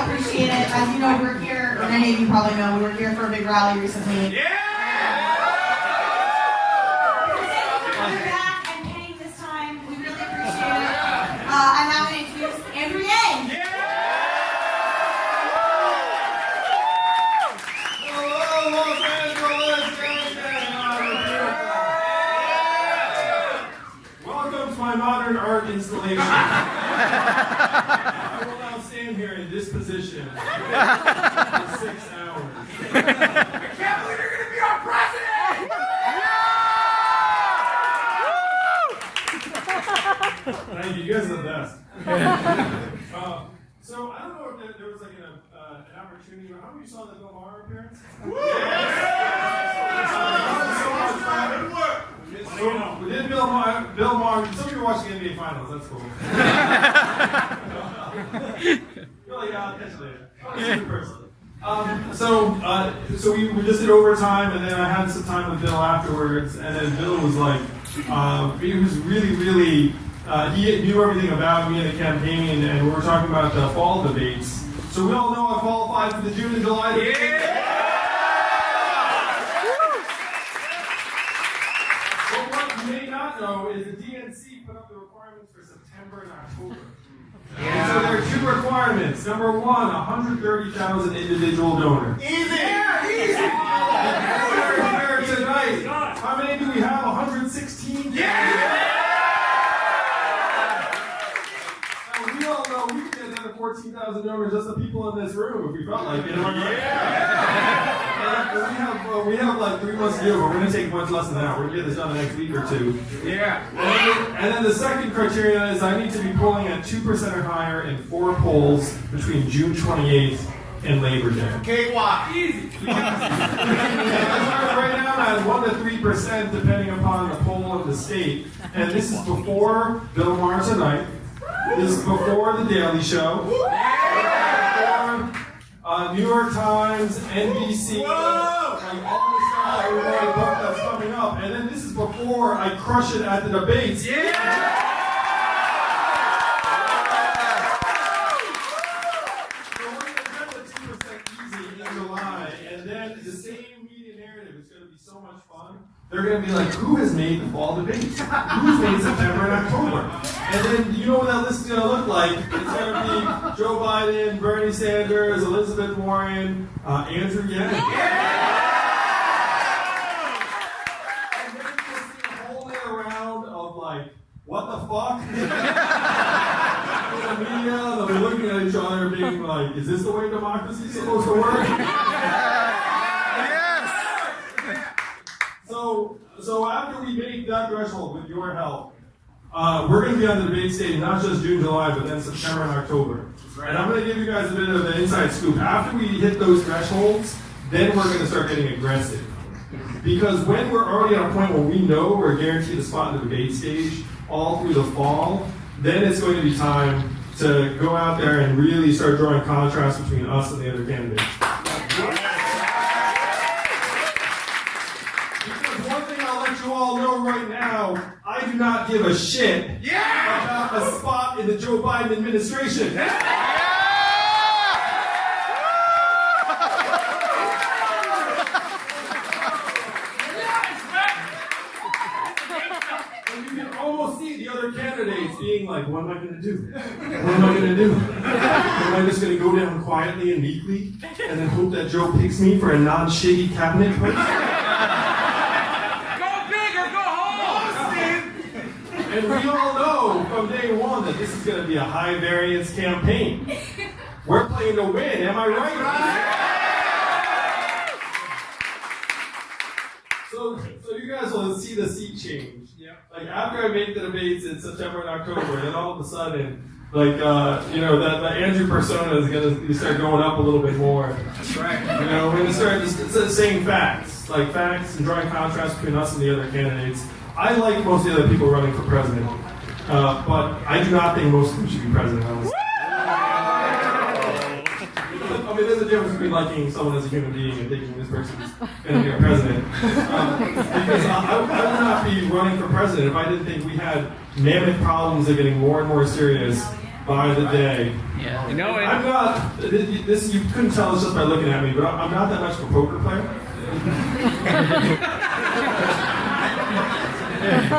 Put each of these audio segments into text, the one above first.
Appreciate it. As you know, we're here, or many of you probably know, we were here for a big rally recently. Yeah! We're back and paying this time. We really appreciate it. I'm now going to introduce Andrew Yang. Yeah! Hello, Los Angeles! Welcome to my modern art installation. I will now stand here in this position for 6 hours. I can't believe you're going to be our president! Thank you. You guys are the best. So I don't know if there was like an opportunity. How many of you saw the Bill Maher appearance? We did Bill Maher. Some of you are watching the NBA Finals. That's cool. Really, I'll catch you later. So we just did overtime, and then I had some time with Bill afterwards, and then Bill was like, he was really, he knew everything about me and the campaign, and we were talking about the fall debates. So we all know I qualified for the June and July debates. But what you may not know is the DNC put up the requirements for September and October. And so there are 2 requirements. Number 1, 130,000 individual donors. Easy! Yeah, easy! Here tonight, how many do we have? 116? Yeah! And we all know we could get another 14,000 donors, just the people in this room, if we felt like it. We have like 3 months to do it, but we're going to take much less than that. We're going to get this done the next week or 2. Yeah. And then the second criteria is I need to be polling at 2% or higher in 4 polls between June 28th and Labor Day. Cakewalk. Easy. Right now I'm at 1 to 3% depending upon the poll of the state. And this is before Bill Maher Tonight. This is before The Daily Show. Before New York Times, NBC. Like all the stuff everybody book that's coming up. And then this is before I crush it at the debates. Yeah! So we're going to get the 2% easy in July, and then the same media narrative is going to be so much fun. They're going to be like, who has made the fall debates? Who's made September and October? And then you know what that list is going to look like. It's going to be Joe Biden, Bernie Sanders, Elizabeth Warren, Andrew Yang. And then you'll see a whole other round of like, what the fuck? The media, they'll be looking at each other being like, is this the way democracy is supposed to work? So after we make that threshold with your help, we're going to be on the debate stage not just June, July, but then September and October. And I'm going to give you guys a bit of an inside scoop. After we hit those thresholds, then we're going to start getting aggressive. Because when we're already at a point where we know we're guaranteed a spot in the debate stage all through the fall, then it's going to be time to go out there and really start drawing contrast between us and the other candidates. Because one thing I'll let you all know right now, I do not give a shit about a spot in the Joe Biden administration. Almost see the other candidates being like, what am I going to do? What am I going to do? Am I just going to go down quietly and meekly and then hope that Joe picks me for a non-shitty cabinet post? Go big or go home, Steve! And we all know from day one that this is going to be a high-variance campaign. We're playing to win, am I right? So you guys will see the seat change. Like after I make the debates in September and October, then all of a sudden, like that Andrew persona is gonna start going up a little bit more. That's right. We're gonna start just saying facts and drawing contrast between us and the other candidates. I like most of the other people running for president, but I do not think most of them should be president. Honestly. I mean, there's a difference between liking someone as a human being and thinking this person's going to be our president. Because I would not be running for president if I didn't think we had mammoth problems that are getting more and more serious by the day. Yeah. I'm not, this you couldn't tell us just by looking at me, but I'm not that much of a poker player.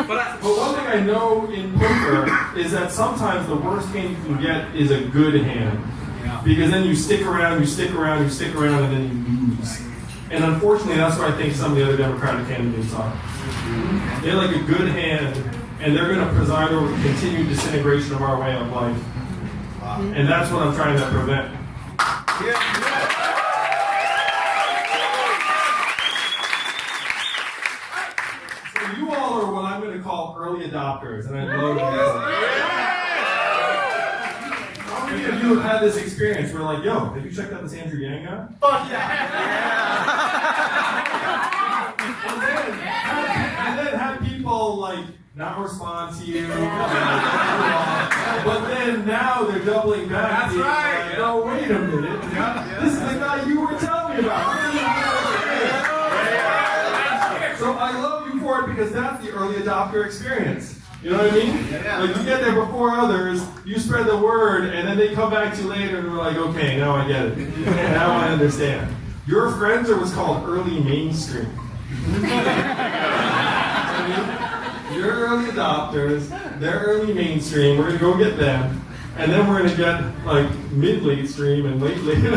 But one thing I know in poker is that sometimes the worst hand you can get is a good hand. Because then you stick around, and then you lose. And unfortunately, that's what I think some of the other Democratic candidates are. They're like a good hand, and they're going to preside over the continued disintegration of our way of life. And that's what I'm trying to prevent. So you all are what I'm going to call early adopters, and I love How many of you have had this experience where like, yo, have you checked out this Andrew Yang guy? Fuck And then have people like not respond to you. But then now they're doubling back. That's right. Like, oh, wait a minute. This is the guy you were telling me about. So I love you for it because that's the early adopter experience. You know what I mean? Like you get there before others, you spread the word, and then they come back to you later and we're like, okay, now I get it. Now I understand. Your friends are what's called early mainstream. You're early adopters, they're early mainstream, we're gonna go get them, and then we're gonna get like mid-late stream and late-late, and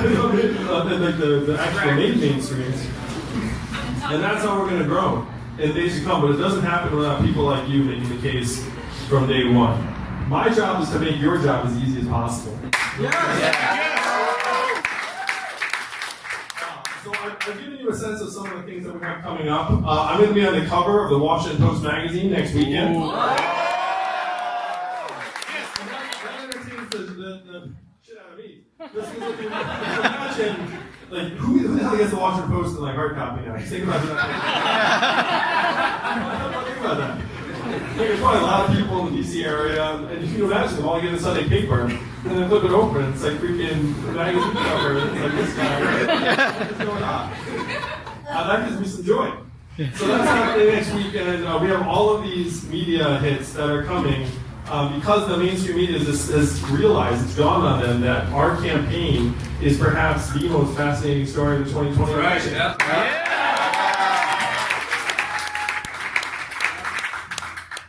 like the actual mainstream. And that's how we're gonna grow in days to come, but it doesn't happen without people like you making the case from day one. My job is to make your job as easy as possible. So I've given you a sense of some of the things that we have coming up. I'm going to be on the cover of the Washington Post magazine next weekend. That entertains the shit out of me. Just imagine, like, who the hell gets the Washington Post in like hard copy now? Just think about that. Think about that. There's probably a lot of people in the DC area, and you can imagine them all get a Sunday paper, and then flip it open, and it's like freaking magazine cover, and it's like this guy, what's going on? That gives me some joy. So that's happening next week, and we have all of these media hits that are coming because the mainstream media has realized, it's dawned on them that our campaign is perhaps the most fascinating story of the 2020 election.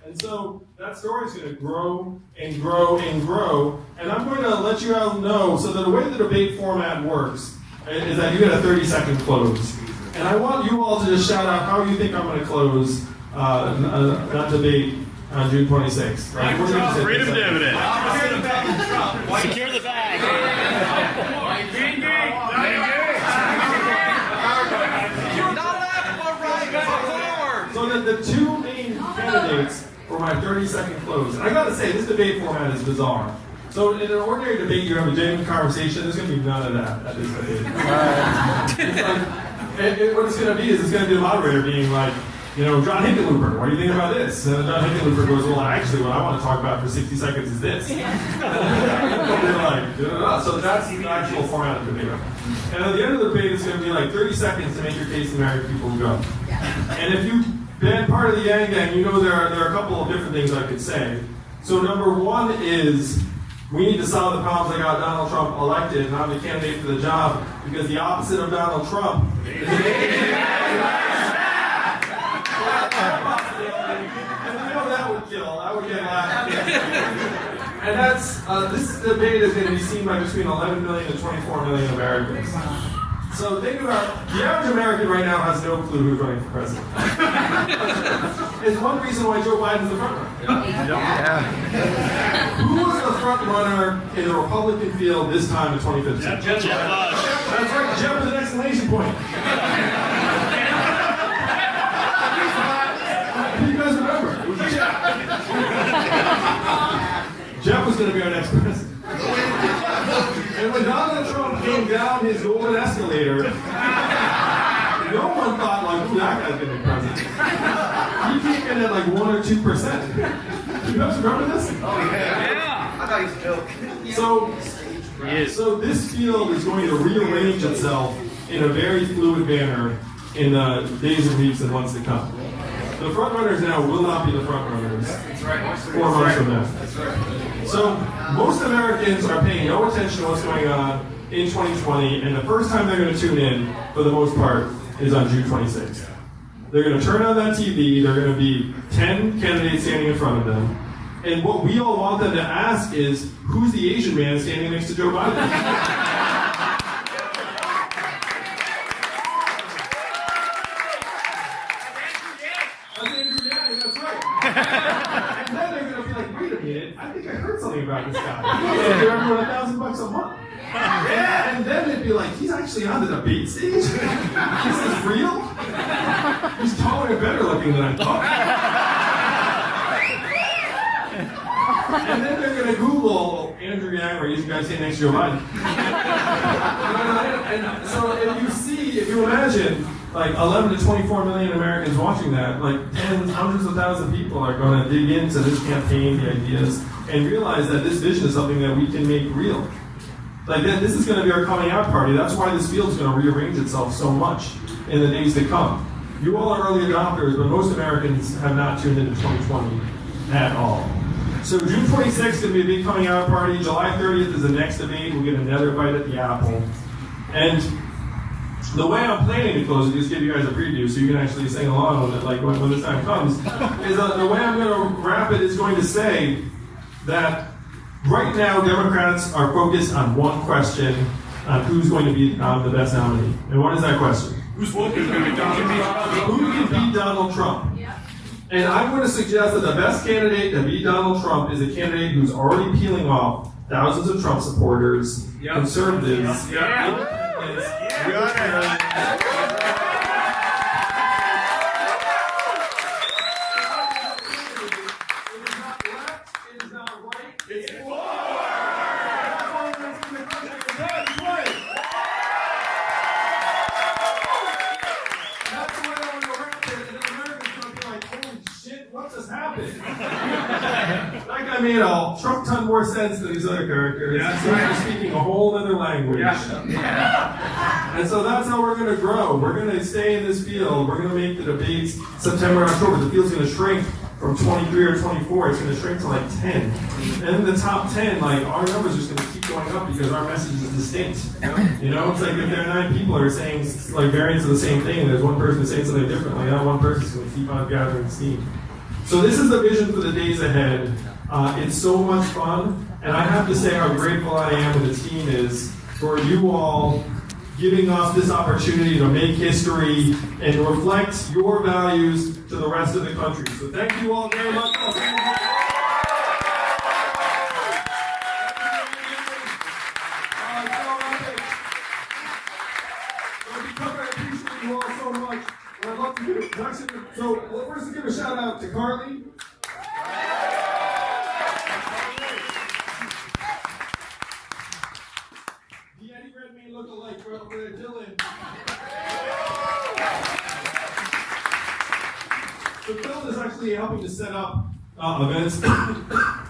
And so that story is going to grow and grow and grow. And I'm going to let you all know, so the way the debate format works is that you get a 30-second close. And I want you all to just shout out how you think I'm going to close that debate on June 26th. Right? Freedom dividend. Secure the bag. So the two main candidates for my 30-second close, and I gotta say, this debate format is bizarre. So in an ordinary debate, you have a genuine conversation. There's gonna be none of that at this debate. What it's gonna be is it's gonna be the moderator being like, you know, John Hickenlooper, what do you think about this? And John Hickenlooper goes, well, actually, what I want to talk about for 60 seconds is this. They're like, so that's the actual format of the debate. And at the end of the debate, it's going to be like 30 seconds to make your case to married people who go. And if you've been part of the Yang Gang, you know there are a couple of different things I could say. So number one is, we need to solve the problems that got Donald Trump elected, and I'm the candidate for the job, because the opposite of Donald Trump is and I know that would kill. That would get laughed. And that's this debate is going to be seen by between 11 million and 24 million Americans. So think about the average American right now has no clue who's running for president. It's one reason why Joe Biden's the front runner. Who was the front runner in the Republican field this time in 2015? Jeff Bush. That's right, Jeff with an exclamation point. You guys remember? It was Jeff. Jeff was going to be our next president. And when Donald Trump came down his golden escalator, no one thought, like, ooh, that guy's going to be president. He came in at like 1 or 2%. You guys remember this? Oh, yeah. I thought he was a joke. So, So this field is going to rearrange itself in a very fluid manner in the days and weeks and months to come. The front runners now will not be the front runners 4 months from now. So most Americans are paying no attention to what's going on in 2020, and the first time they're going to tune in, for the most part, is on June 26th. They're going to turn on that TV, there are going to be 10 candidates standing in front of them, and what we all want them to ask is, who's the Asian man standing next to Joe Biden? That's right. And then they're going to be like, wait a minute, I think I heard something about this guy. He's going to give everyone $1,000 a month. And then they'd be like, he's actually on the debate stage? This is real? He's taller and better looking than I thought. And then they're going to Google Andrew Yang or Asian guy standing next to Joe Biden. And so if you imagine, like 11 to 24 million Americans watching that, like tens, hundreds of thousands of people are going to dig into this campaign, the ideas, and realize that this vision is something that we can make real. Like this is going to be our coming out party. That's why this field is going to rearrange itself so much in the days to come. You all are early adopters, but most Americans have not tuned into 2020 at all. So June 26th is going to be a big coming out party. July 30th is the next debate. We'll get another bite at the apple. And the way I'm planning to close it, just give you guys a preview so you can actually sing along with it, like when this time comes, is the way I'm going to wrap it is going to say that right now Democrats are focused on one question, on who's going to be the best nominee. And what is that question? Who's going to be Donald Trump? Who can beat Donald Trump? And I'm going to suggest that the best candidate to beat Donald Trump is a candidate who's already peeling off thousands of Trump supporters, conservatives, independents, That guy made a Trump ton more sense than these other characters. He's speaking a whole other language. And so that's how we're going to grow. We're going to stay in this field. We're going to make the debates September and October. The field's going to shrink from 23 or 24. It's going to shrink to like 10. And in the top 10, like our numbers are just going to keep going up because our message is distinct. You know, it's like if there are 9 people are saying like variants of the same thing, and there's one person who's saying something differently, that one person's going to keep on gathering steam. So this is the vision for the days ahead. It's so much fun, and I have to say how grateful I am and the team is for you all giving us this opportunity to make history and reflect your values to the rest of the country. So thank you all very much. So first, give a shout out to Carly. The Eddie Redmayne lookalike for over there, Dylan. So Phil is actually helping to set up events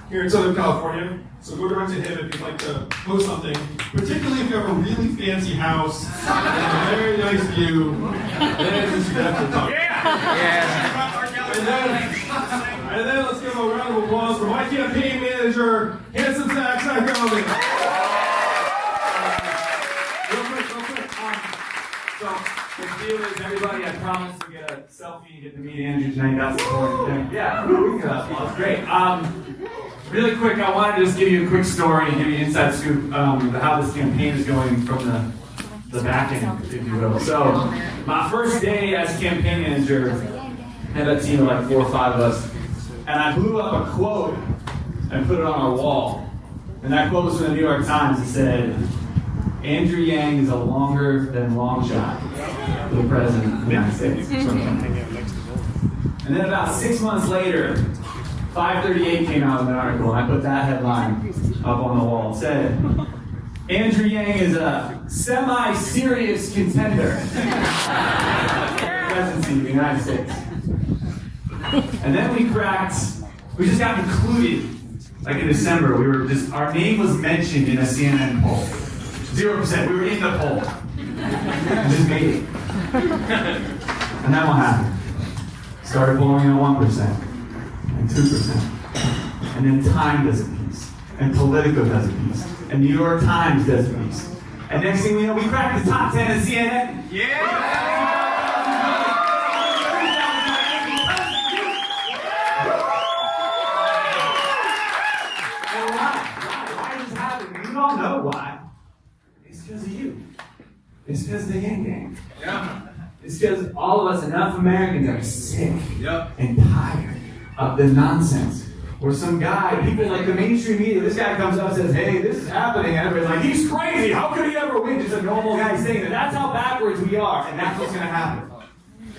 here in Southern California. So go direct to him if you'd like to host something, particularly if you have a really fancy house and a very nice view. Then you have to talk. And then let's give a round of applause for my campaign manager, handsome Zach Calvin. Real quick. So the deal is, everybody, I promised to get a selfie and get to meet Andrew tonight. That's the important thing. Yeah, we can applause. Great. Really quick, I wanted to just give you a quick story and give you an inside scoop of how this campaign is going from the back end, if you will. So, my first day as campaign manager, I had a team of like 4 or 5 of us, and I blew up a quote and put it on our wall. And that quote was from the New York Times. It said, Andrew Yang is a longer than long shot for the President of the United States. And then about 6 months later, 538 came out with an article, and I put that headline up on the wall. It said, Andrew Yang is a semi-serious contender for the presidency of the United States. And then we just got included like in December, we were just, our name was mentioned in a CNN poll. 0%, we were in the poll. Just made it. And then what happened? Started polling at 1%, and 2%. And then Time does a piece, and Politico does a piece, and New York Times does a piece. And next thing we know, we cracked the top 10 in CNN. Yeah! Why does this happen? You all know why. It's because of you. It's because of the gang. Yeah. It's because all of us, enough Americans, are sick Yep. and tired of the nonsense. Where some guy, people like the mainstream media, this guy comes up and says, hey, this is happening, and everybody's like, he's crazy, how could he ever win? Just a normal guy saying that. That's how backwards we are, and that's what's going to happen.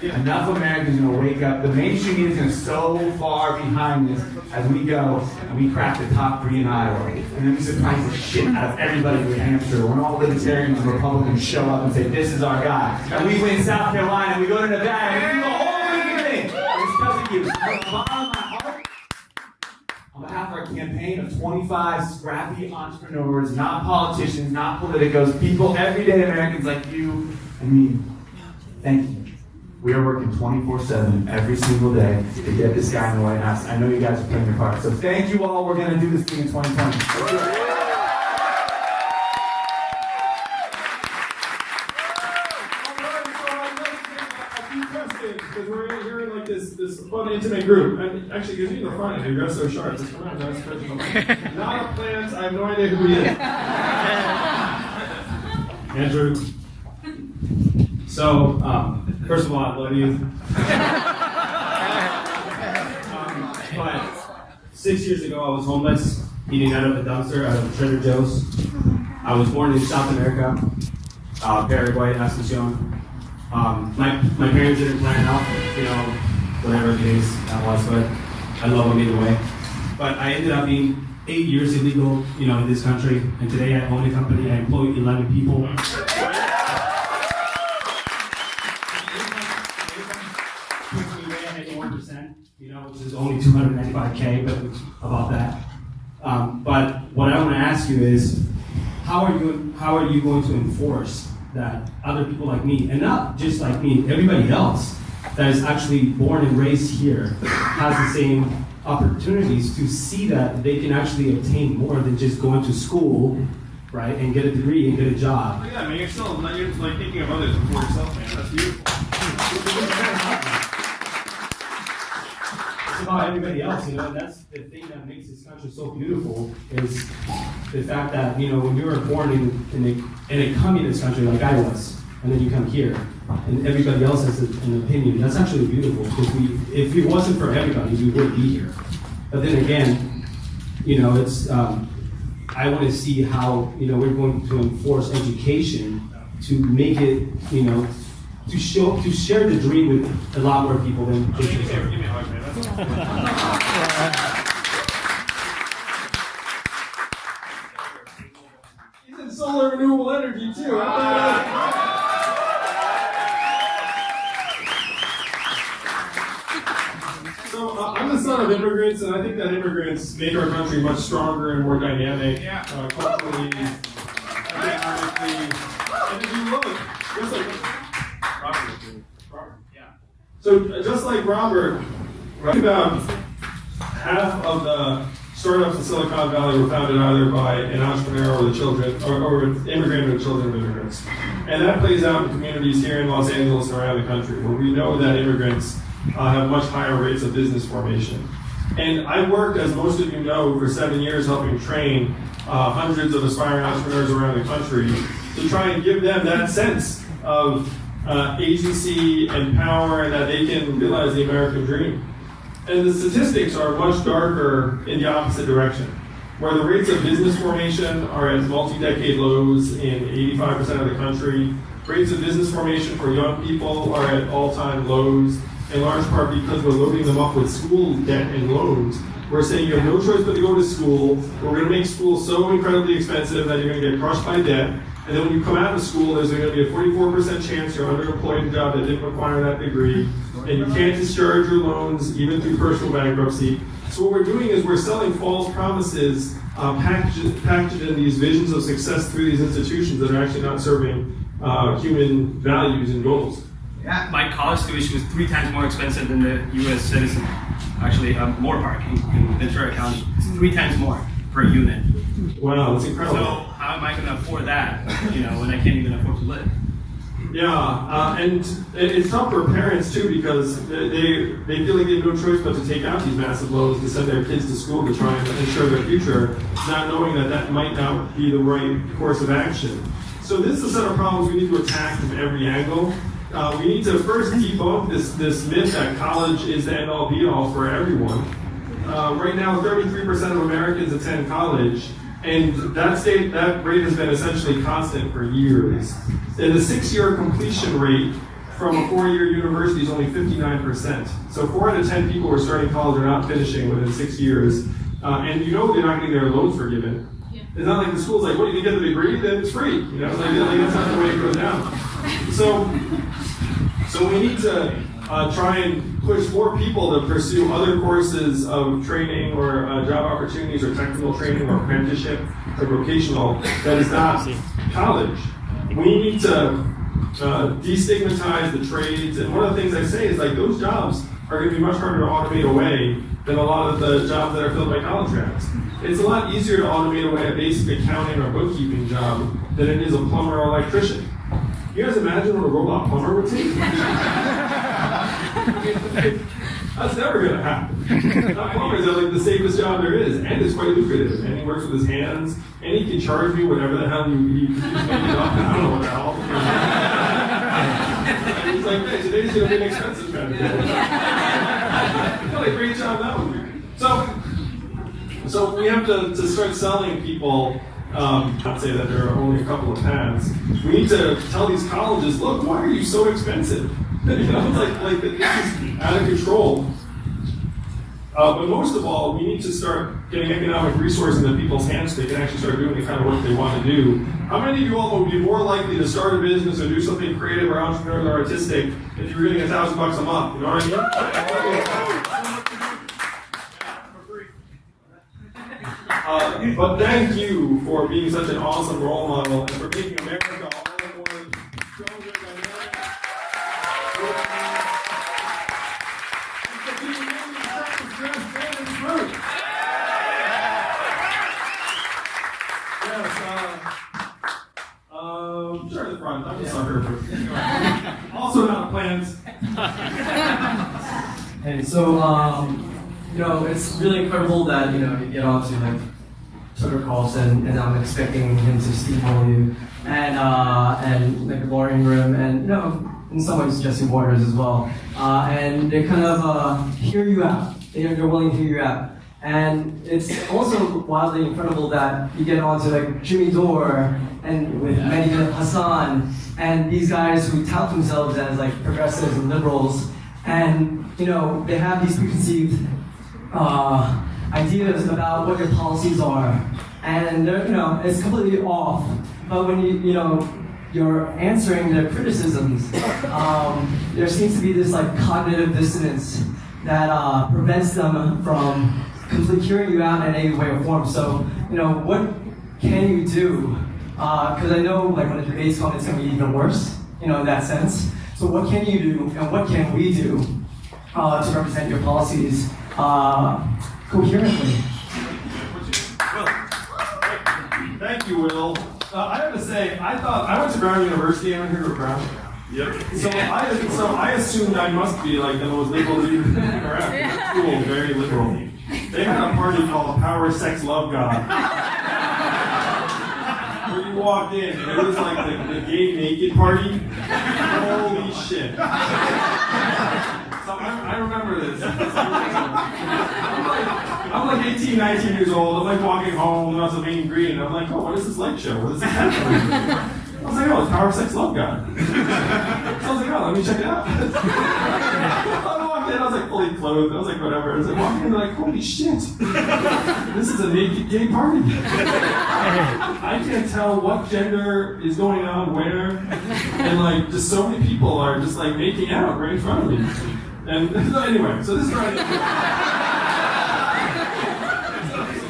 Enough Americans are going to wake up. The mainstream media is going to so far behind this as we go and we crack the top 3 in Iowa. And then we surprise the shit out of everybody in New Hampshire when all libertarians and Republicans show up and say, this is our guy. And we win South Carolina, and we go to Nevada, and we do the whole freaking thing. It's because of you. From the bottom of my heart, on behalf of our campaign of 25 scrappy entrepreneurs, not politicians, not politicos, people, everyday Americans like you and me, thank you. We are working 24/7 every single day to get this guy in the White House. I know you guys are playing your part. So thank you all. We're going to do this thing in 2020. Because we're in like this fun, intimate group. And actually, because you're in the front, and you're so sharp. Just come around, not a plant. I have no idea who he is. Andrew. So, first of all, I love you. But 6 years ago, I was homeless, eating out of a dumpster, out of Trader Joe's. I was born in South America, Paraguay, Asunción. My parents didn't plan out, whatever the case that was, but I love them either way. But I ended up being 8 years illegal, in this country, and today I own a company. I employ 11 people. Which is only $295K, but about that. But what I want to ask you is, how are you going to enforce that other people like me, and not just like me, everybody else that is actually born and raised here has the same opportunities to see that they can actually obtain more than just going to school, right, and get a degree and get a job. Yeah, I mean, you're like thinking of others before yourself, man. That's beautiful. About everybody else, and that's the thing that makes this country so beautiful is the fact that, when you were born in a communist country like I was, and then you come here, and everybody else has an opinion, that's actually beautiful, because if it wasn't for everybody, we wouldn't be here. But then again, it's, I want to see how, we're going to enforce education to make it, to share the dream with a lot more people than just yourself. Give me a hug, man. He's in solar renewable energy too. So I'm the son of immigrants, and I think that immigrants make our country much stronger and more dynamic, culturally, economically, and if you look, just like Robert, So just like Robert, about half of the startups in Silicon Valley were founded either by an entrepreneur or the children, or an immigrant or the children of immigrants. And that plays out in communities here in Los Angeles and around the country, where we know that immigrants have much higher rates of business formation. And I worked, as most of you know, for 7 years helping train hundreds of aspiring entrepreneurs around the country to try and give them that sense of agency and power, and that they can realize the American dream. And the statistics are much darker in the opposite direction, where the rates of business formation are at multi-decade lows in 85% of the country. Rates of business formation for young people are at all-time lows, in large part because we're loading them up with school debt and loans. We're saying you have no choice but to go to school. We're going to make school so incredibly expensive that you're going to get crushed by debt. And then when you come out of school, there's going to be a 44% chance you're underemployed in a job that didn't require that degree, and you can't discharge your loans even through personal bankruptcy. So what we're doing is we're selling false promises, packaged in these visions of success through these institutions that are actually not serving human values and goals. Yeah, my college tuition was 3 times more expensive than the U.S. citizen. Actually, Moore Park in Ventura County. It's 3 times more per unit. Wow, that's incredible. So how am I going to afford that? When I can't even afford to live. Yeah, and it's tough for parents too because they feel like they have no choice but to take out these massive loans to send their kids to school to try and ensure their future, not knowing that that might not be the right course of action. So this is a set of problems we need to attack from every angle. We need to first debunk this myth that college is the end-all be-all for everyone. Right now, 33% of Americans attend college, and that rate has been essentially constant for years. And the 6-year completion rate from a 4-year university is only 59%. So 4 out of 10 people who are starting college are not finishing within 6 years. And they're not getting their loans forgiven. It's not like the school's like, what, you get the degree, then it's free. Like that's not the way it goes down. So we need to try and push more people to pursue other courses of training or job opportunities or technical training or apprenticeship or vocational that is not college. We need to destigmatize the trades, and one of the things I say is like those jobs are going to be much harder to automate away than a lot of the jobs that are filled by college grads. It's a lot easier to automate away a basic accounting or bookkeeping job than it is a plumber or electrician. You guys imagine what a robot plumber would take? That's never going to happen. Now, plumbers are like the safest job there is, and it's quite lucrative. And he works with his hands, and he can charge me whatever the hell you make it up. I don't know what the hell. And he's like, hey, today's going to be an expensive kind of day. What a great job that would be. So we have to start selling people. Not say that there are only a couple of paths. We need to tell these colleges, look, why are you so expensive? It's like this is out of control. But most of all, we need to start getting economic resources in people's hands so they can actually start doing the kind of work they want to do. How many of you all would be more likely to start a business or do something creative or entrepreneurial or artistic if you were getting $1,000 a month? You know what I mean? But thank you for being such an awesome role model and for making America all more stronger, dynamic. Sure, the front. I'm a sucker for. Also not plans. Hey, so it's really incredible that you get onto like Twitter calls and I'm expecting him to steamroll you and like a boring room and in some ways Jesse Waters as well and they kind of hear you out. They're willing to hear you out. And it's also wildly incredible that you get onto like Jimmy Dore and with Mehdi Hassan and these guys who tout themselves as like progressives and liberals, and they have these preconceived ideas about what your policies are, and it's completely off. But when you're answering their criticisms, there seems to be this like cognitive dissonance that prevents them from completely hearing you out in any way or form. So, what can you do? Because I know, like, when the debates come, it's going to be even worse, in that sense. So, what can you do, and what can we do to represent your policies coherently? Thank you, Will. I have to say, I went to Brown University. Anyone here go to Brown? Yep. So I assumed I must be like the most liberal dude around. School, very liberal. They had a party called Power, Sex, Love, God. Where you walked in, and it was like the gay naked party. Holy shit. So I remember this. I'm like 18, 19 years old. I'm like walking home, and I was a main green, and I'm like, oh, what is this light show? What is this happening? I was like, oh, it's Power, Sex, Love, God. So I was like, oh, let me check it out. I walked in, I was like fully clothed. clothed. I was like, whatever. I was like, walking in, like, holy shit. This is a naked gay party. I can't tell what gender is going on where. And, like, just so many people are just, like, making out right in front of me. And anyway, so this is right.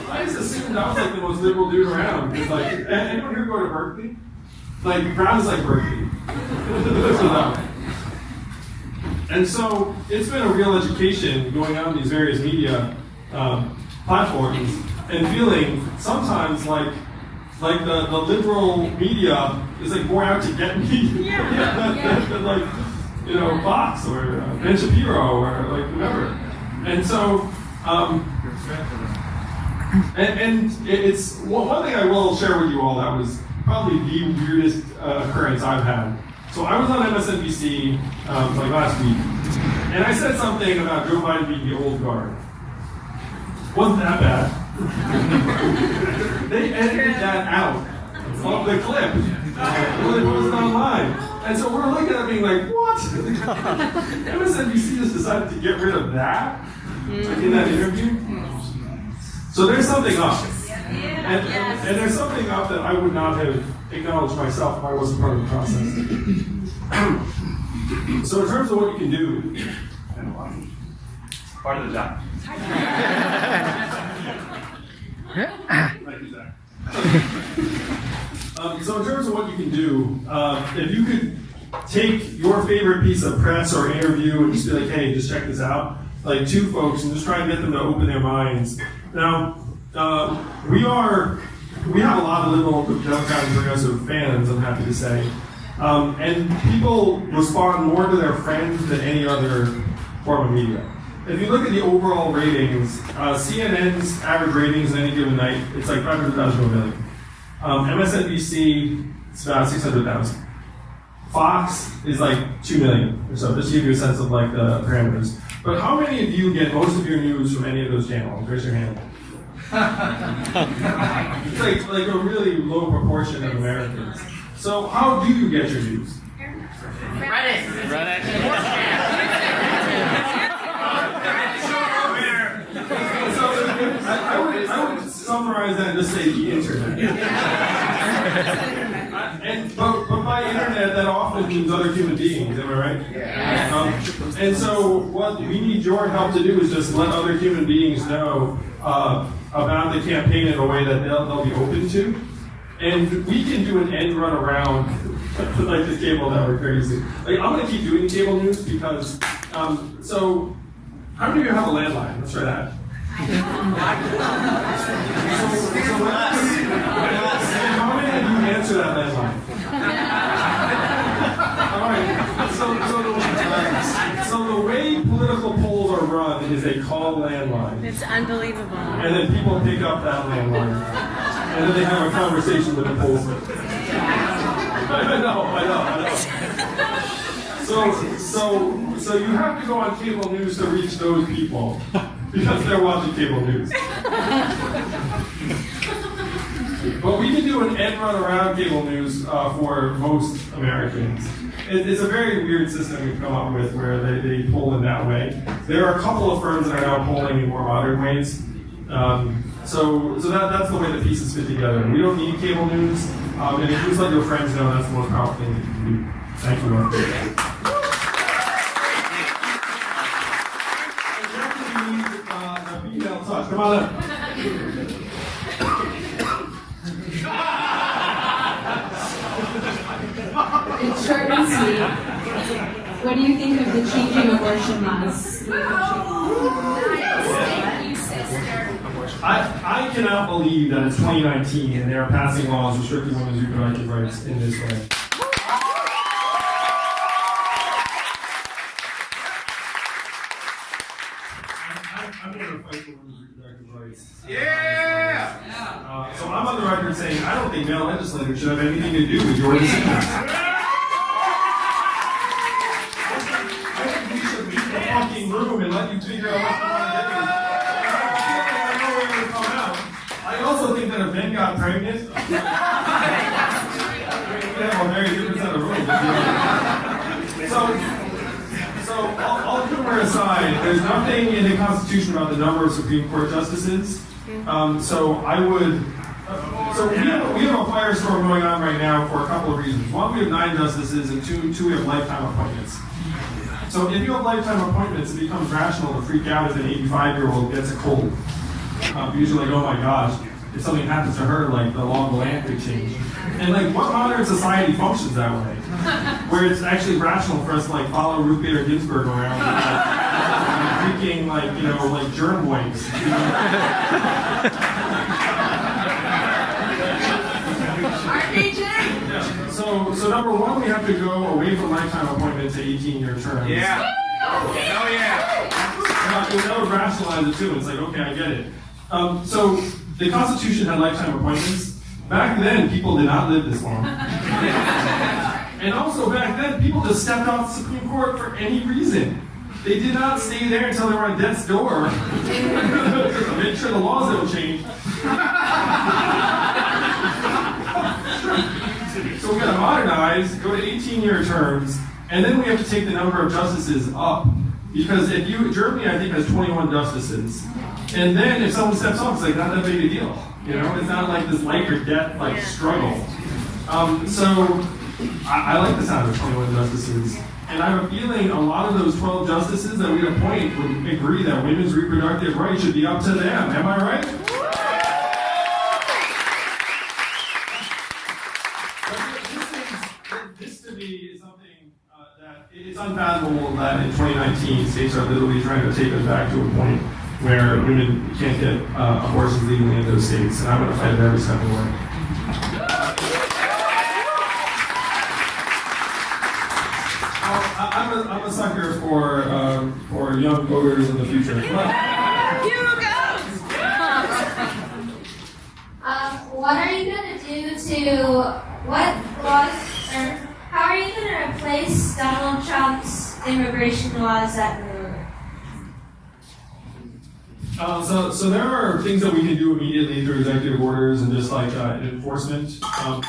I just assumed I was, like, the most liberal dude around. Because, like, anyone here go to Berkeley? Like, Brown is like Berkeley. And so it's been a real education going on these various media platforms and feeling sometimes like the liberal media is like more out to get me than like, you know, Fox or Ben Shapiro or like whoever. And so, and it's one thing I will share with you all that was probably the weirdest occurrence I've had. So I was on MSNBC like last week, and I said something about Joe Biden being the old guard. Wasn't that bad? They edited that out of the clip when it wasn't online. And so we're looking at being like, what? MSNBC just decided to get rid of that in that interview? So there's something up. And there's something up that I would not have acknowledged myself if I wasn't part of the process. So in terms of what you can do, Part of the job. So in terms of what you can do, if you could take your favorite piece of press or interview and just be like, hey, just check this out, like 2 folks, and just try and get them to open their minds. Now, we have a lot of liberal, Democratic, and progressive fans, I'm happy to say. And people respond more to their friends than any other form of media. If you look at the overall ratings, CNN's average ratings in any given night, it's like 500,000 to a million. MSNBC, it's about 600,000. Fox is like 2 million or so, just to give you a sense of like the parameters. But how many of you get most of your news from any of those channels? Raise your hand. It's like a really low proportion of Americans. So how do you get your news? Reddit. So I would summarize that and just say the internet. But by internet, that often means other human beings, am I right? And so what we need your help to do is just let other human beings know about the campaign in a way that they'll be open to. And we can do an end run around like the cable network very easily. Like I'm gonna keep doing the cable news because so how many of you have a landline? Let's try that. How many of you answer that landline? Alright. So the way political polls are run is they call landlines. It's unbelievable. And then people pick up that landline. And then they have a conversation with the pollster. I know. So you have to go on cable news to reach those people because they're watching cable news. But we can do an end run around cable news for most Americans. It's a very weird system we've come up with where they poll in that way. There are a couple of firms that are now polling in more modern ways. So that's the way the pieces fit together. We don't need cable news, and if you just let your friends know, that's the most powerful thing you can do. Thank you, Mark. And you need a female touch. Come on up. It's short and sweet. What do you think of the changing abortion laws? I cannot believe that it's 2019 and they are passing laws restricting women's reproductive rights in this way. I'm going to fight for women's reproductive rights. So I'm on the record saying I don't think male legislators should have anything to do with your decisions. I think we should leave the fucking room and let you figure out what you want to do. I also think that if men got pregnant, we'd have a very different set of rules. So all humor humor aside, there's nothing in the Constitution about the number of Supreme Court justices. So I would. So we have a firestorm going on right now for a couple of reasons. One, we have 9 justices, and two, we have lifetime appointments. So if you have lifetime appointments, it becomes rational to freak out if an 85-year-old gets a cold. Usually like, oh my gosh, if something happens to her, like the law of the land could change. And like, what modern society functions that way? Where it's actually rational for us to like follow Ruth Bader Ginsburg around with like, freaking like, you know, like germ wipes. You know? Yeah. So number one, we have to go away from lifetime appointment to 18-year terms. Yeah. Hell yeah. That would rationalize it too. It's like, okay, I get it. So the Constitution had lifetime appointments. Back then, people did not live this long. And also back then, people just stepped off the Supreme Court for any reason. They did not stay there until they were on death's door. Make sure the laws don't change. So we gotta modernize, go to 18-year terms, and then we have to take the number of justices up. Because Germany, I think, has 21 justices. And then if someone steps off, it's like not that big a deal. You know, it's not like this life or death like struggle. So I like the sound of 21 justices. And I have a feeling a lot of those 12 justices that we appoint would agree that women's reproductive rights should be up to them. Am I right? This to me is something that it's unfathomable that in 2019 states are literally trying to take us back to a point where women can't get abortions legally in those states, and I'm going to fight it every step of the way. I'm a sucker for young voters in the future. What are you going to do what laws, or how are you going to replace Donald Trump's immigration laws that were? So there are things that we can do immediately through executive orders and just like enforcement. So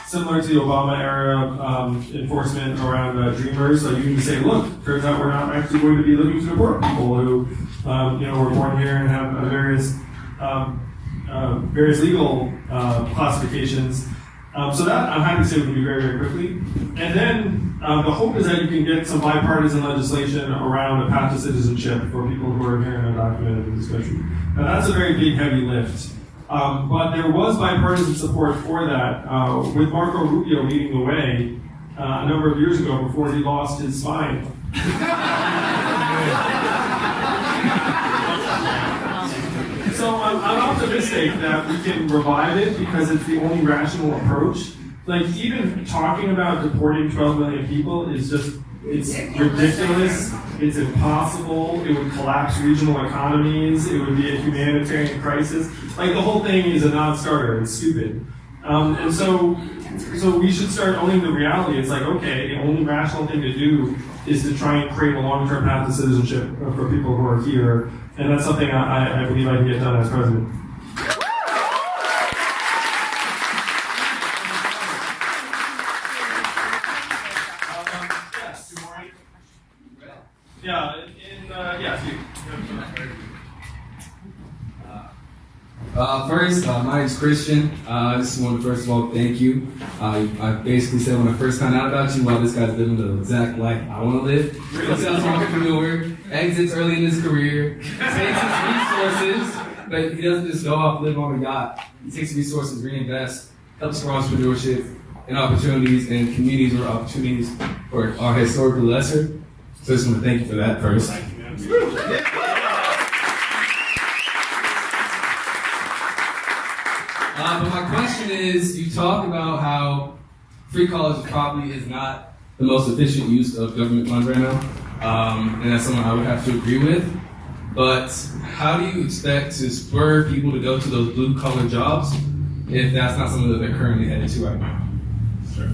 similar to the Obama era enforcement around Dreamers, so you can say, look, turns out we're not actually going to be looking to deport people who, were born here and have various legal classifications. So that I'm happy to say we can do very, very quickly. And then the hope is that you can get some bipartisan legislation around a path to citizenship for people who are here and undocumented in this country. Now that's a very big, heavy lift. But there was bipartisan support for that, with Marco Rubio leading the way a number of years ago before he lost his spine. So I'm optimistic that we can revive it because it's the only rational approach. Like even talking about deporting 12 million people is just, it's ridiculous, it's impossible, it would collapse regional economies, it would be a humanitarian crisis. Like the whole thing is a non-starter, it's stupid. And so we should start owning the reality. It's like, okay, the only rational thing to do is to try and create a long-term path to citizenship for people who are here. And that's something I believe I can get done as president. Yes, two more. Yeah, yes, you. First, my name's Christian. I just want to first of all thank you. I basically said when I first found out about you, wow, this guy's living the exact life I want to live. He sounds entrepreneur, exits early in his career, takes his resources, but he doesn't just go off live on the yacht. He takes resources, reinvests, helps for entrepreneurship and opportunities in communities where opportunities are historically lesser. So I just want to thank you for that first. Thank you, man. But my question is, you talk about how free college probably is not the most efficient use of government funds right now, and that's something I would have to agree with. But how do you expect to spur people to go to those blue-collar jobs if that's not something that they're currently headed to right now? Sure.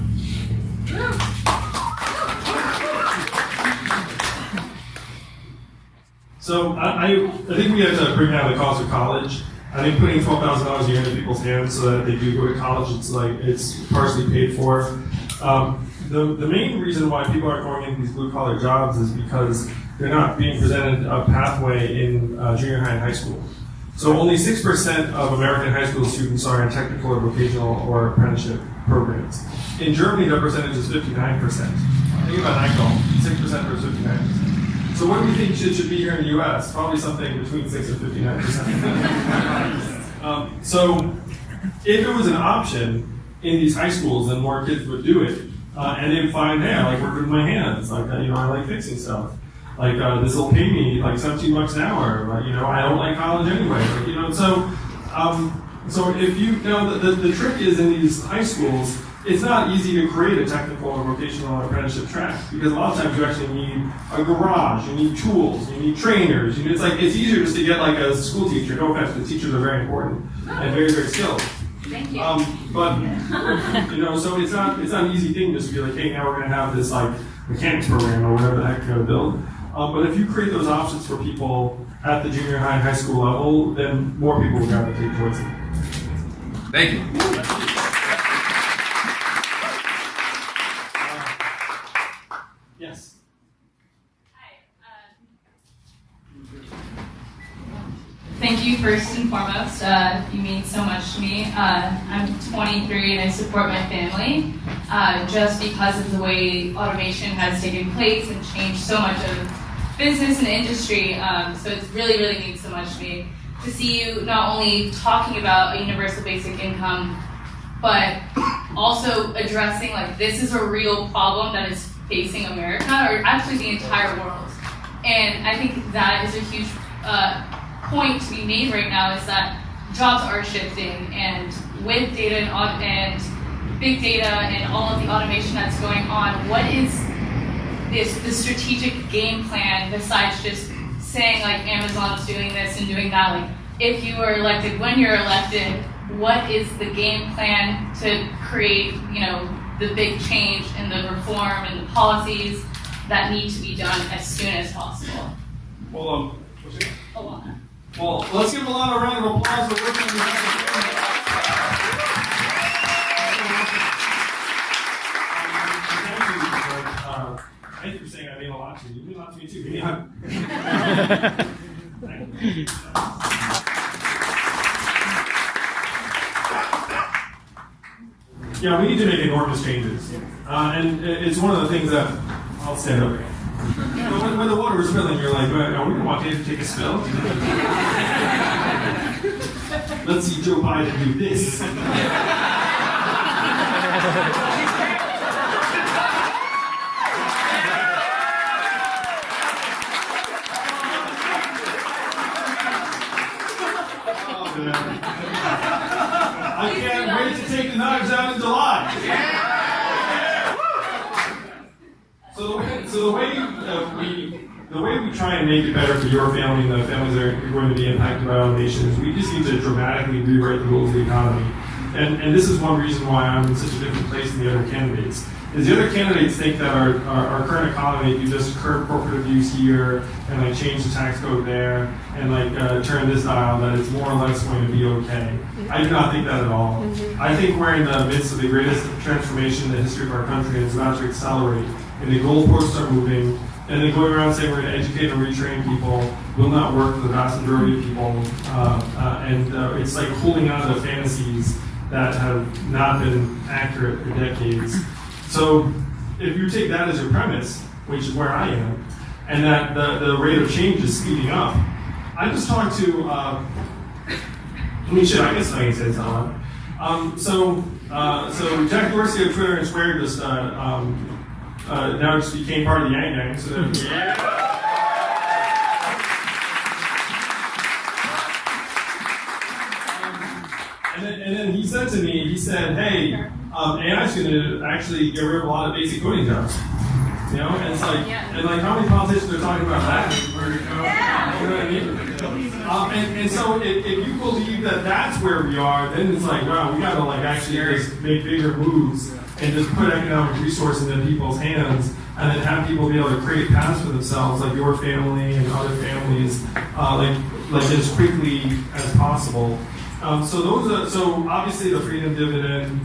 So I think we have to bring down the cost of college. I think putting $12,000 a year into people's hands so that they do go to college, it's partially paid for. the main reason why people aren't going into these blue-collar jobs is because they're not being presented a pathway in junior high and high school. So only 6% of American high school students are in technical or vocational or apprenticeship programs. In Germany, that percentage is 59%. Think about that goal, 6% versus 59%. So what do we think should be here in the US? Probably something between 6 and 59%. So if it was an option in these high schools, then more kids would do it. And they'd find, hey, I like working with my hands. Like, I like fixing stuff. Like, this will pay me like $17 an hour. Like, I don't like college anyway. Like, so if you know, the trick is in these high schools, it's not easy to create a technical or vocational apprenticeship track because a lot of times you actually need a garage, you need tools, you need trainers. It's easier just to get like a school teacher. No offense, the teachers are very important and very, very skilled. Thank you. But so it's not an easy thing just to be like, hey, now we're going to have this like mechanics program or whatever the heck you're going to build. But if you create those options for people at the junior high and high school level, then more people will gravitate towards it. Thank you. Yes. Thank you first and foremost. You mean so much to me. I'm 23 and I support my family just because of the way automation has taken place and changed so much of business and industry. So it really, really means so much to me to see you not only talking about a universal basic income, but also addressing like this is a real problem that is facing America or actually the entire world. And I think that is a huge point to be made right now is that jobs are shifting, and with data and big data and all of the automation that's going on, what is the strategic game plan besides just saying like Amazon's doing this and doing that? Like if you are elected, when you're elected, what is the game plan to create, the big change and the reform and the policies that need to be done as soon as possible? Well, well, let's give a lot of round of applause for working on Thank you for saying I mean a lot to you. You mean a lot to me too. Give me a hug. Yeah, we need to make enormous changes. And it's one of the things that I'll stand up again. When the water was spilling, you're like, are we going to walk in and take a spill? Let's see Joe Biden do this. I can't wait to take the knives out in July. So the way we try and make it better for your family and the families that are going to be impacted by automation is we just need to dramatically rewrite the rules of the economy. And this is one reason why I'm in such a different place than the other candidates. Is the other candidates think that our current economy, if you just curb corporate abuse here and like change the tax code there and like turn this dial, that it's more or less going to be okay. I do not think that at all. I think we're in the midst of the greatest transformation in the history of our country, and it's about to accelerate. And the goalposts are moving, and then going around saying we're going to educate and retrain people will not work for the vast majority of people. It's like holding on to fantasies that have not been accurate for decades. So if you take that as your premise, which is where I am, and that the rate of change is speeding up, I just talked to, I guess I can say it's not. So Jack Dorsey of Twitter and Square just now just became part of the Yang Gang. So and then he said to me, hey, AI's going to actually get rid of a lot of basic coding jobs. And it's like, and like how many politicians are talking about that? You know what I mean? And so if you believe that that's where we are, then it's like, wow, we got to like actually just make bigger moves and just put economic resources in people's hands, and then have people be able to create paths for themselves, like your family and other families, like as quickly as possible. So obviously the freedom dividend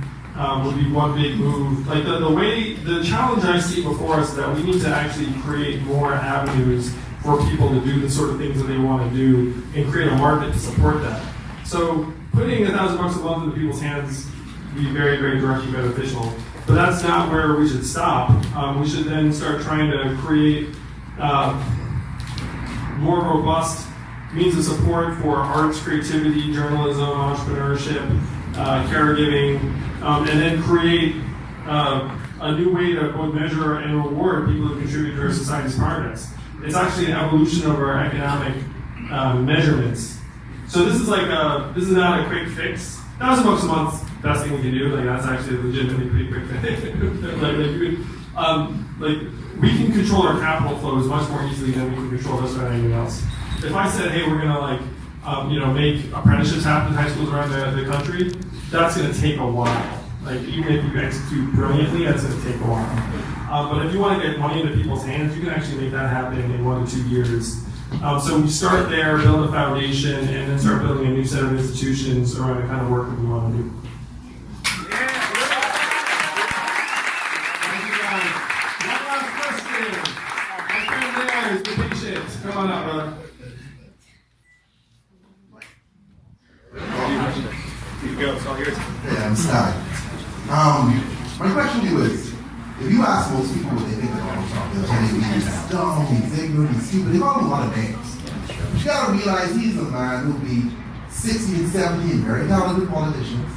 would be one big move. Like the challenge I see before us is that we need to actually create more avenues for people to do the sort of things that they want to do and create a market to support that. So putting $1,000 a month into people's hands would be very, very directly beneficial. But that's not where we should stop. We should then start trying to create more robust means of support for arts, creativity, journalism, entrepreneurship, caregiving, and then create a new way to both measure and reward people who contribute to our society's progress. It's actually an evolution of our economic measurements. So this is not a quick fix. $1,000 a month, best thing we can do. Like that's actually a legitimately pretty quick fix. We can control our capital flows much more easily than we can control just about anything else. If I said, hey, we're gonna make apprenticeships happen in high schools around the country, that's gonna take a while. Like even if you execute brilliantly, that's gonna take a while. But if you want to get money into people's hands, you can actually make that happen in 1 to 2 years. So we start there, build a foundation, and then start building a new set of institutions around the kind of work that we want to do. One last question. My friend there is the patient. Come on up, brother. You go, it's all yours. Yeah, I'm Scott. My question to you is, if you ask most people what they think of Donald Trump, they'll tell you he's dumb, he's ignorant, he's stupid. They call him a lot of names. But you gotta realize he's a man who'll be 60 and 70 and very talented politicians.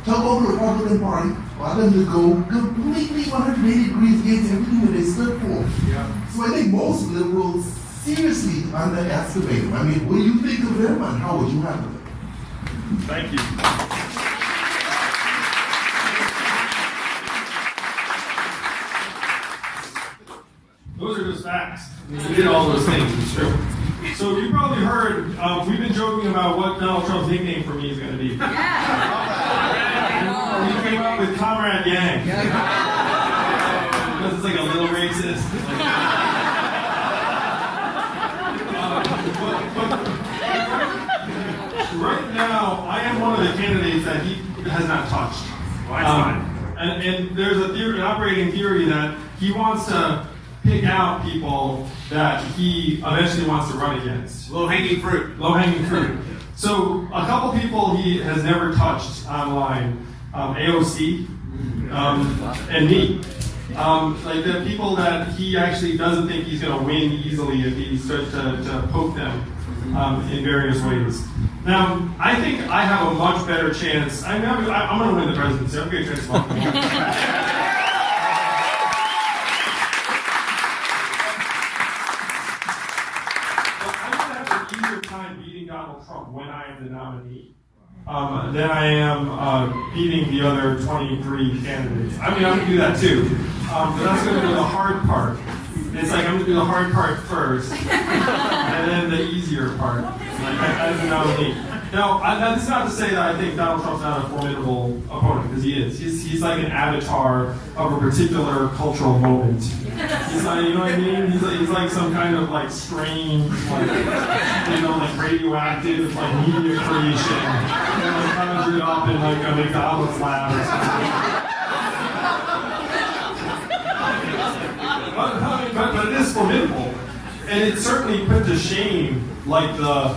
Took over the Republican Party, while them to go completely 180 degrees against everything that they stood for. Yeah. So I think most liberals seriously underestimate him. I mean, what do you think of him and how would you handle it? Thank you. Those are just facts. We did all those things. It's true. So you probably heard, we've been joking about what Donald Trump's nickname for me is going to be. Yeah. We came up with Comrade Yang. Because it's like a little racist. Right now, I am one of the candidates that he has not touched. And there's an operating theory that he wants to pick out people that he eventually wants to run against. Low-hanging fruit. Low-hanging fruit. So a couple people he has never touched online, AOC and me. Like the people that he actually doesn't think he's going to win easily if he starts to poke them in various ways. Now, I think I have a much better chance. I'm going to win the presidency. I'm going to transform. Time beating Donald Trump when I am the nominee than I am beating the other 23 candidates. I mean, I'm going to do that too. But that's going to be the hard part. It's like I'm going to do the hard part first, and then the easier part, like as a nominee. Now, that's not to say that I think Donald Trump's not a formidable opponent, because he is. He's like an avatar of a particular cultural moment. He's like, you know what I mean? He's like some kind of like strange, like, like radioactive, like media creation, like conjured up in like a McDonald's lab or something. But it is formidable, and it certainly put to shame like the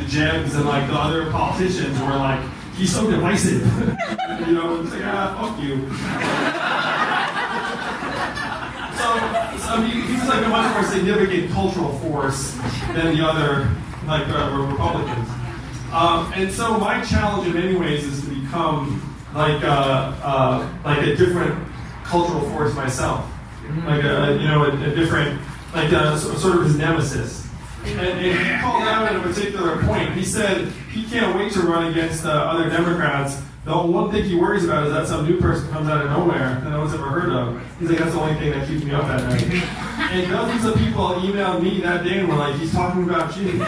Jebs and like the other politicians who are like, he's so divisive. It's like, fuck you. So he's like a much more significant cultural force than the other Republicans. And so my challenge in many ways is to become like a different cultural force myself, like a different, like sort of his nemesis. And he called out at a particular point. He said he can't wait to run against other Democrats. The one thing he worries about is that some new person comes out of nowhere that no one's ever heard of. He's like, that's the only thing that keeps me up at night. And dozens of people emailed me that day and were like, he's talking about you.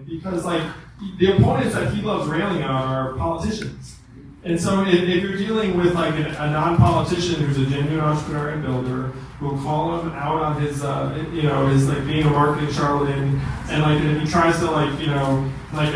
Because like the opponents that he loves railing on are politicians. And so if you're dealing with like a non-politician who's a genuine entrepreneur and builder, who will call him out on his, his like being a marketing charlatan, and like if he tries to like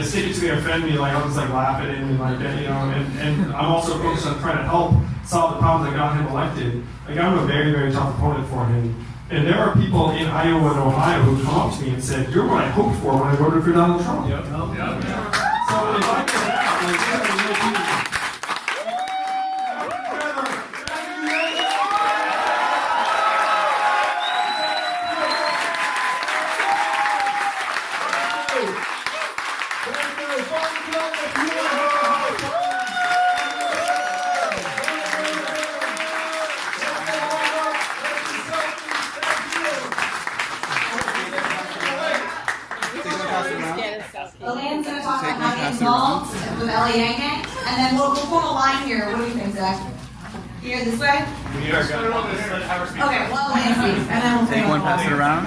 stick it to me, offend me, like I'll just like laugh at him and like and I'm also focused on trying to help solve the problems that got him elected. Like I'm a very, very tough opponent for him. And there are people in Iowa and Ohio who come up to me and said, "You're what I hoped for when I voted for Donald Trump." Yep. So if I get that, like, these are the real people. Elaine's going to talk about how to get involved with LA Yang Gang, and then we'll form a line here. What do you think, Zach? Here, this way? Okay, well, Elaine speaks, and then we'll Take one, pass it around.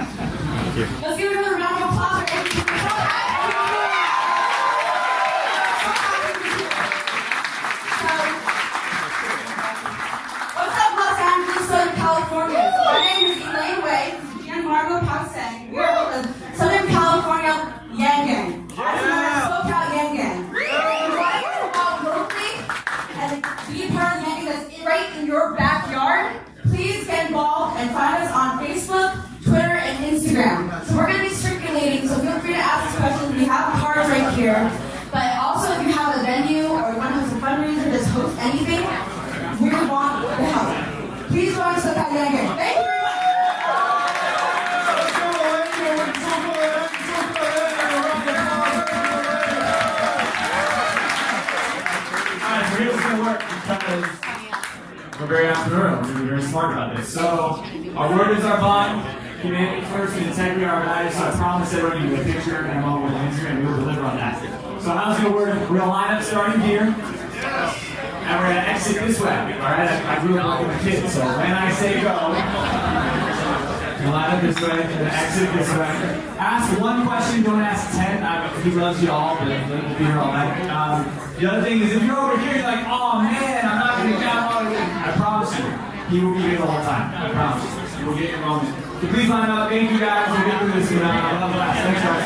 Let's give it another round of applause. What's up, Los Angeles, Southern California? So my name is Elaine Way and Margot Pauseng. We are with the Southern California Yang Gang. SoCal Yang Gang. We want to go out locally and be a part of the Yang Gang that's right in your backyard. Please get involved and find us on Facebook, Twitter, and Instagram. So we're going to be circulating, so feel free to ask us questions. We have cards right here. But also, if you have a venue or you want to host a fundraiser, just host anything, we want the help. Please join us at that Yang Gang. Thank you very much. Alright, so here's what's going to work because we're very entrepreneurial. We're going to be very smart about this. So, our word is our bond. Humanity first and integrity are our values. So I promise everyone you get a picture and I'm with Andrew and we'll deliver on that. So how's it going to work? We're going to line up starting here. And we're going to exit this way. Alright? I grew up like a kid, so when I say go, you line up this way and exit this way. Ask one question, don't ask 10. He loves you all, but we'll be here all night. The other thing is if you're over here, you're like, oh man, I'm not going to count all of it. I promise you, he will be here the whole time. I promise you. We'll get your moment. So please line up. Thank you guys. We'll get through this. I love the last. Thanks, guys.